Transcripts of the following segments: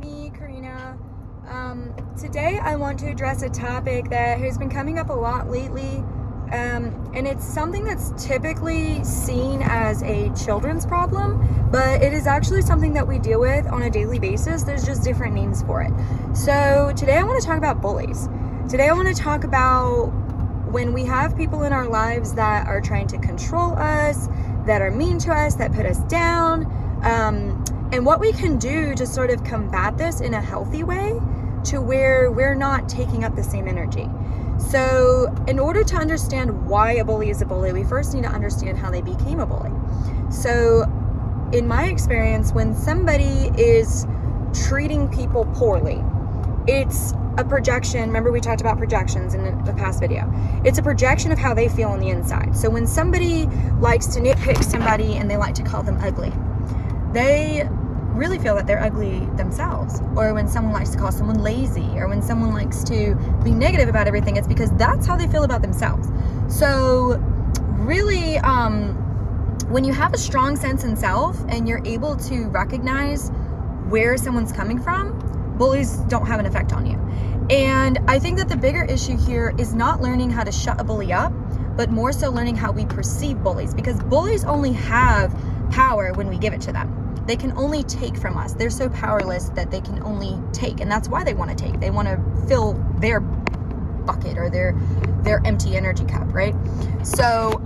Me, Karina. Today I want to address a topic that has been coming up a lot lately, and it's something that's typically seen as a children's problem, but it is actually something that we deal with on a daily basis. There's just different names for it. So today I want to talk about bullies. Today I want to talk about when we have people in our lives that are trying to control us, that are mean to us, that put us down, and what we can do to sort of combat this in a healthy way to where we're not taking up the same energy. So in order to understand why a bully is a bully, we first need to understand how they became a bully. So in my experience, when somebody is treating people poorly, it's a projection. Remember, we talked about projections in the past video. It's a projection of how they feel on the inside. So when somebody likes to nitpick somebody and they like to call them ugly, they really feel that they're ugly themselves. Or when someone likes to call someone lazy, or when someone likes to be negative about everything, it's because that's how they feel about themselves. So really, when you have a strong sense in self and you're able to recognize where someone's coming from, bullies don't have an effect on you. And I think that the bigger issue here is not learning how to shut a bully up, but more so learning how we perceive bullies, because bullies only have power when we give it to them. They can only take from us. They're so powerless that they can only take, and that's why they want to take. They want to fill their bucket or their empty energy cup, right? So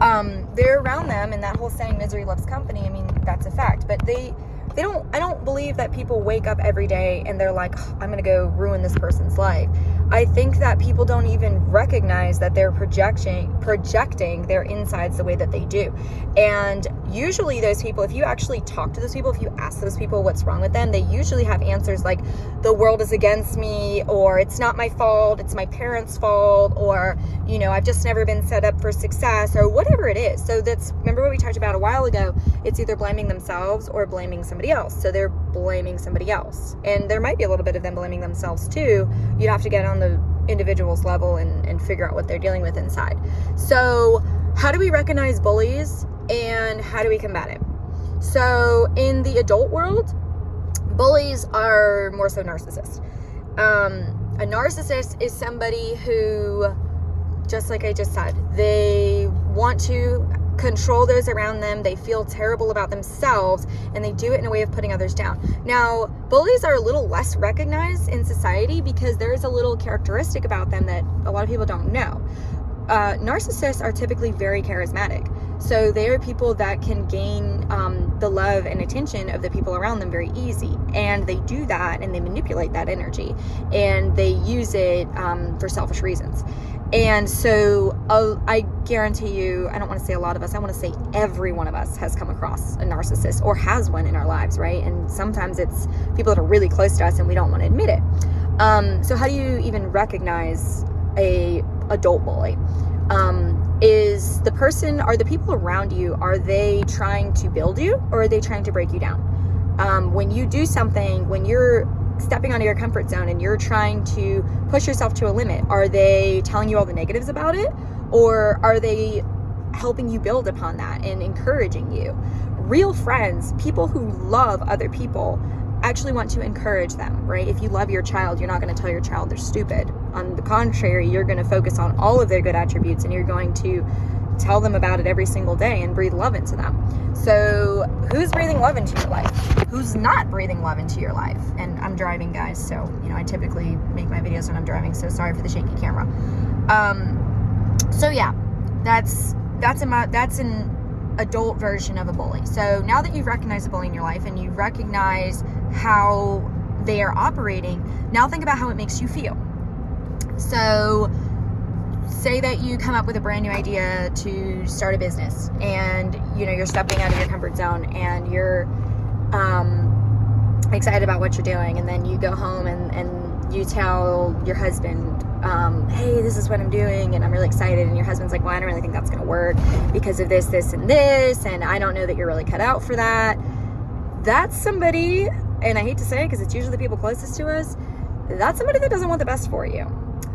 they're around them, and that whole saying, misery loves company, I mean, that's a fact. But I don't believe that people wake up every day and they're like, oh, I'm gonna go ruin this person's life. I think that people don't even recognize that they're projecting their insides the way that they do. And usually those people, if you actually talk to those people, if you ask those people what's wrong with them, they usually have answers like, the world is against me, or it's not my fault, it's my parents' fault, or, you know, I've just never been set up for success, or whatever it is. So remember what we talked about a while ago, it's either blaming themselves or blaming somebody else. So they're blaming somebody else. And there might be a little bit of them blaming themselves too. You'd have to get on the individual's level and figure out what they're dealing with inside. So how do we recognize bullies and how do we combat it? So in the adult world, bullies are more so narcissists. A narcissist is somebody who, just like I just said, they want to control those around them. They feel terrible about themselves, and they do it in a way of putting others down. Now, bullies are a little less recognized in society because there is a little characteristic about them that a lot of people don't know. Narcissists are typically very charismatic. So they are people that can gain the love and attention of the people around them very easy. And they do that, and they manipulate that energy, and they use it for selfish reasons. And so I guarantee you, I don't want to say a lot of us, I want to say every one of us has come across a narcissist or has one in our lives, right? And sometimes it's people that are really close to us and we don't want to admit it. So how do you even recognize a adult bully? Is the person, are the people around you, are they trying to build you or are they trying to break you down? When you do something, when you're stepping out of your comfort zone and you're trying to push yourself to a limit, are they telling you all the negatives about it, or are they helping you build upon that and encouraging you? Real friends, people who love other people, actually want to encourage them, right? If you love your child, you're not going to tell your child they're stupid. On the contrary, you're going to focus on all of their good attributes, and you're going to tell them about it every single day and breathe love into them. So who's breathing love into your life? Who's not breathing love into your life? And I'm driving, guys, so, you know, I typically make my videos when I'm driving, so sorry for the shaky camera. So yeah, that's an adult version of a bully. So now that you've recognized a bully in your life and you recognize how they are operating, now think about how it makes you feel. So say that you come up with a brand new idea to start a business, and you know you're stepping out of your comfort zone and you're excited about what you're doing, and then you go home and you tell your husband, hey, this is what I'm doing and I'm really excited, and your husband's like, well, I don't really think that's gonna work because of this, this, and this, and I don't know that you're really cut out for that. That's somebody, and I hate to say it because it's usually the people closest to us, that's somebody that doesn't want the best for you.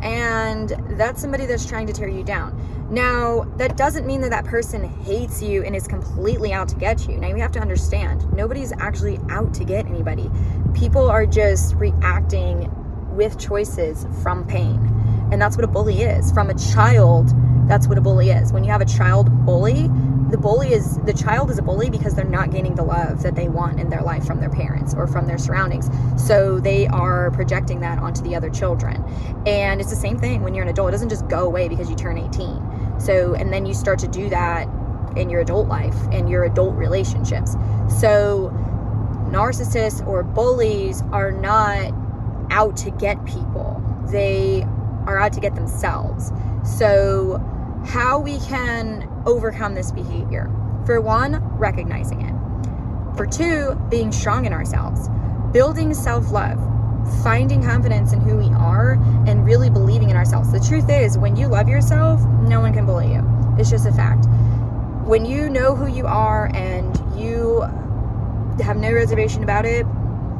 And that's somebody that's trying to tear you down. Now, that doesn't mean that that person hates you and is completely out to get you. Now, you have to understand, nobody's actually out to get anybody. People are just reacting with choices from pain. And that's what a bully is. From a child, that's what a bully is. When you have a child bully, the child is a bully because they're not gaining the love that they want in their life from their parents or from their surroundings. So they are projecting that onto the other children. And it's the same thing when you're an adult. It doesn't just go away because you turn 18. So, and then you start to do that in your adult life and your adult relationships. So narcissists or bullies are not out to get people. They are out to get themselves. So how we can overcome this behavior: for one, recognizing it; for two, being strong in ourselves, building self-love, finding confidence in who we are, and really believing in ourselves. The truth is, when you love yourself, no one can bully you. It's just a fact. When you know who you are and you have no reservation about it,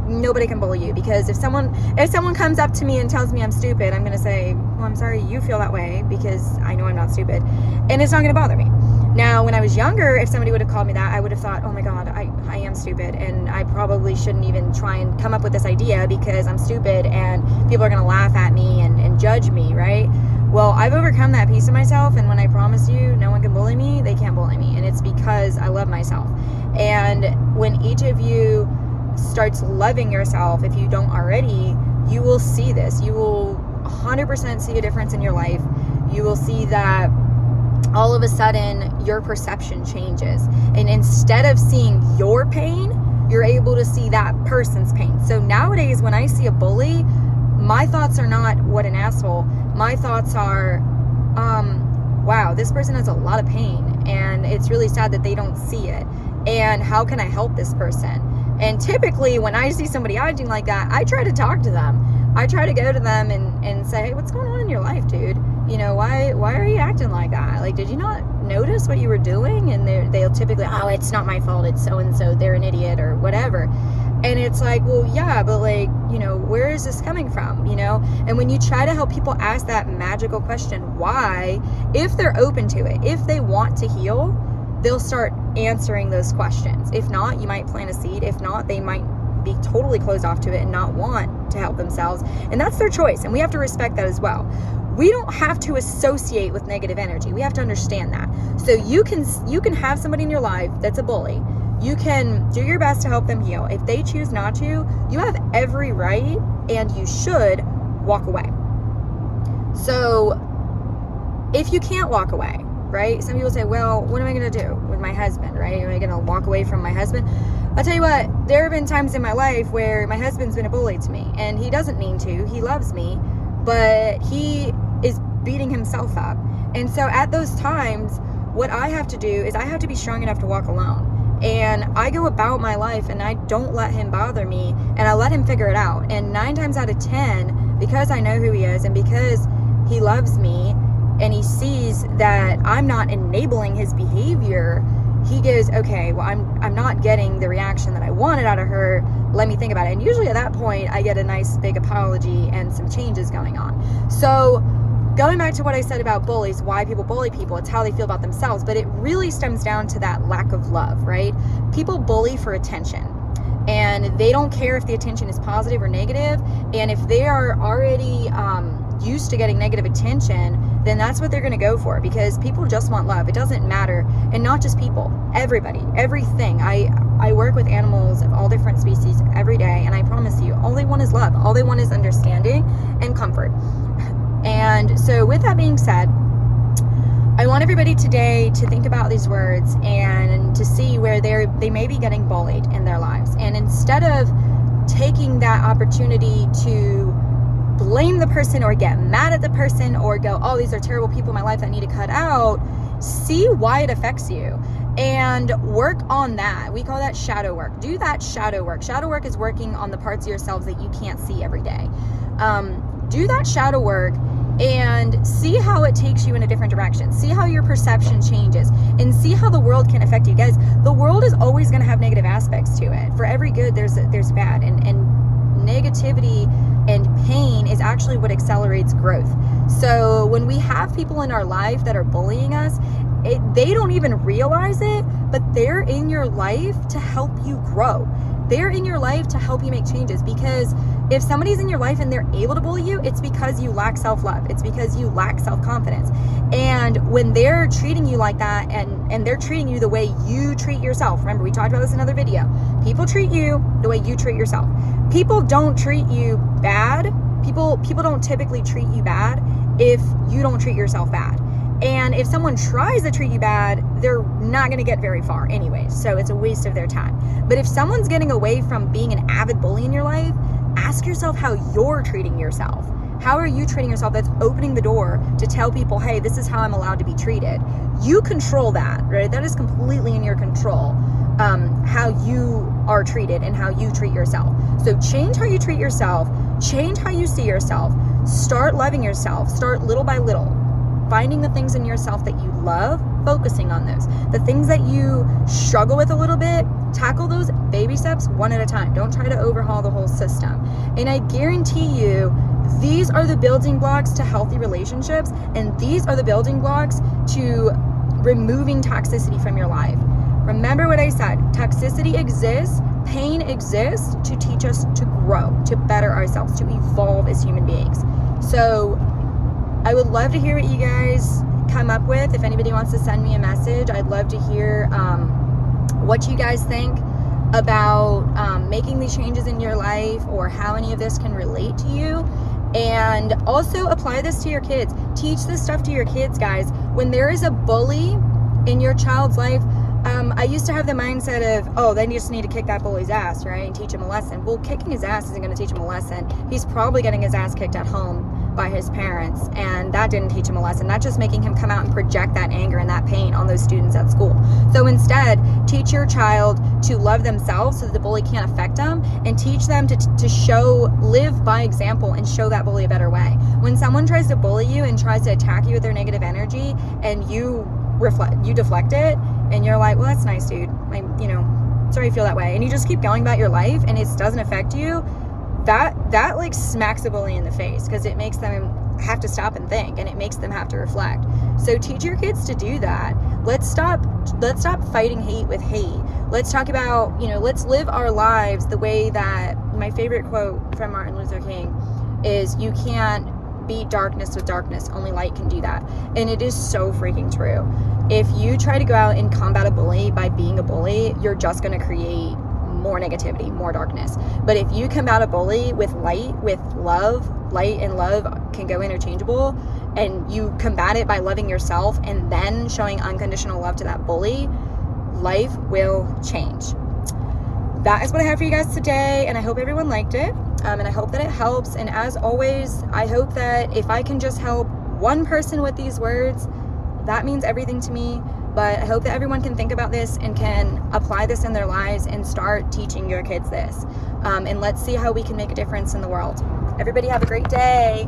nobody can bully you. Because if someone comes up to me and tells me I'm stupid, I'm going to say, well, I'm sorry you feel that way, because I know I'm not stupid, and it's not going to bother me. Now, when I was younger, if somebody would have called me that, I would have thought, oh my God, I am stupid, and I probably shouldn't even try and come up with this idea because I'm stupid and people are going to laugh at me and judge me, right? Well, I've overcome that piece of myself, and when I promise you no one can bully me, they can't bully me, and it's because I love myself. And when each of you starts loving yourself, if you don't already, you will see this. You will 100% see a difference in your life. You will see that all of a sudden your perception changes, and instead of seeing your pain, you're able to see that person's pain. So nowadays, when I see a bully, my thoughts are not, what an asshole. My thoughts are, wow, this person has a lot of pain, and it's really sad that they don't see it, and how can I help this person? And typically when I see somebody acting like that, I try to talk to them. I try to go to them and say, hey, what's going on in your life, dude? You know, why are you acting like that? Like, did you not notice what you were doing? And they'll typically, oh, it's not my fault, it's so-and-so, they're an idiot or whatever. And it's like, well, yeah, but like, you know, where is this coming from, you know? And when you try to help people ask that magical question, why, if they're open to it, if they want to heal, they'll start answering those questions. If not, you might plant a seed. If not, they might be totally closed off to it and not want to help themselves. And that's their choice. And we have to respect that as well. We don't have to associate with negative energy. We have to understand that. So you can have somebody in your life that's a bully. You can do your best to help them heal. If they choose not to, you have every right, and you should walk away. So if you can't walk away, right? Some people say, well, what am I going to do with my husband, right? Am I going to walk away from my husband? I'll tell you what, there have been times in my life where my husband's been a bully to me, and he doesn't mean to. He loves me, but he is beating himself up. And so at those times, what I have to do is I have to be strong enough to walk alone. And I go about my life and I don't let him bother me, and I let him figure it out. And 9 times out of 10, because I know who he is and because he loves me and he sees that I'm not enabling his behavior, he goes, okay, well, I'm not getting the reaction that I wanted out of her. Let me think about it. And usually at that point, I get a nice big apology and some changes going on. So going back to what I said about bullies, why people bully people, it's how they feel about themselves. But it really stems down to that lack of love, right? People bully for attention. And they don't care if the attention is positive or negative. And if they are already used to getting negative attention, then that's what they're going to go for, because people just want love. It doesn't matter. And not just people, everybody, everything. I work with animals of all different species every day, and I promise you, all they want is love. All they want is understanding and comfort. And so with that being said, I want everybody today to think about these words and to see where they may be getting bullied in their lives. And instead of taking that opportunity to blame the person or get mad at the person or go, oh, these are terrible people in my life that need to cut out, see why it affects you and work on that. We call that shadow work. Do that shadow work. Shadow work is working on the parts of yourselves that you can't see every day. Do that shadow work and see how it takes you in a different direction. See how your perception changes and see how the world can affect you. Guys, the world is always going to have negative aspects to it. For every good, there's bad, and negativity and pain is actually what accelerates growth. So when we have people in our life that are bullying us, they don't even realize it, but they're in your life to help you grow. They're in your life to help you make changes, because if somebody's in your life and they're able to bully you, it's because you lack self-love. It's because you lack self-confidence. And when they're treating you like that, and they're treating you the way you treat yourself, remember we talked about this in another video, people treat you the way you treat yourself. People don't treat you bad. People don't typically treat you bad if you don't treat yourself bad. And if someone tries to treat you bad, they're not going to get very far anyway. So it's a waste of their time. But if someone's getting away from being an avid bully in your life, ask yourself how you're treating yourself. How are you treating yourself? That's opening the door to tell people, hey, this is how I'm allowed to be treated. You control that, right? That is completely in your control, how you are treated and how you treat yourself. So change how you treat yourself. Change how you see yourself. Start loving yourself. Start little by little. Finding the things in yourself that you love, focusing on those. The things that you struggle with a little bit, tackle those baby steps one at a time. Don't try to overhaul the whole system. And I guarantee you, these are the building blocks to healthy relationships, and these are the building blocks to removing toxicity from your life. Remember what I said, toxicity exists, pain exists to teach us to grow, to better ourselves, to evolve as human beings. So I would love to hear what you guys come up with. If anybody wants to send me a message, I'd love to hear what you guys think about making these changes in your life, or how any of this can relate to you. And also apply this to your kids. Teach this stuff to your kids, guys. When there is a bully in your child's life, I used to have the mindset of, oh, then you just need to kick that bully's ass, right? And teach him a lesson. Well, kicking his ass isn't going to teach him a lesson. He's probably getting his ass kicked at home by his parents, and that didn't teach him a lesson. That's just making him come out and project that anger and that pain on those students at school. So instead, teach your child to love themselves so that the bully can't affect them, and teach them to live by example and show that bully a better way. When someone tries to bully you and tries to attack you with their negative energy, and you deflect it, and you're like, well, that's nice, dude. Sorry you feel that way. And you just keep going about your life and it doesn't affect you. That like smacks the bully in the face, because it makes them have to stop and think, and it makes them have to reflect. So teach your kids to do that. Let's stop fighting hate with hate. Let's talk about, let's live our lives the way that, my favorite quote from Martin Luther King is, you can't beat darkness with darkness, only light can do that. And it is so freaking true. If you try to go out and combat a bully by being a bully, you're just going to create more negativity, more darkness. But if you combat a bully with light, with love, light and love can go interchangeable, and you combat it by loving yourself and then showing unconditional love to that bully, life will change. That is what I have for you guys today, and I hope everyone liked it, and I hope that it helps. And as always, I hope that if I can just help one person with these words, that means everything to me. But I hope that everyone can think about this and can apply this in their lives and start teaching your kids this. And let's see how we can make a difference in the world. Everybody have a great day.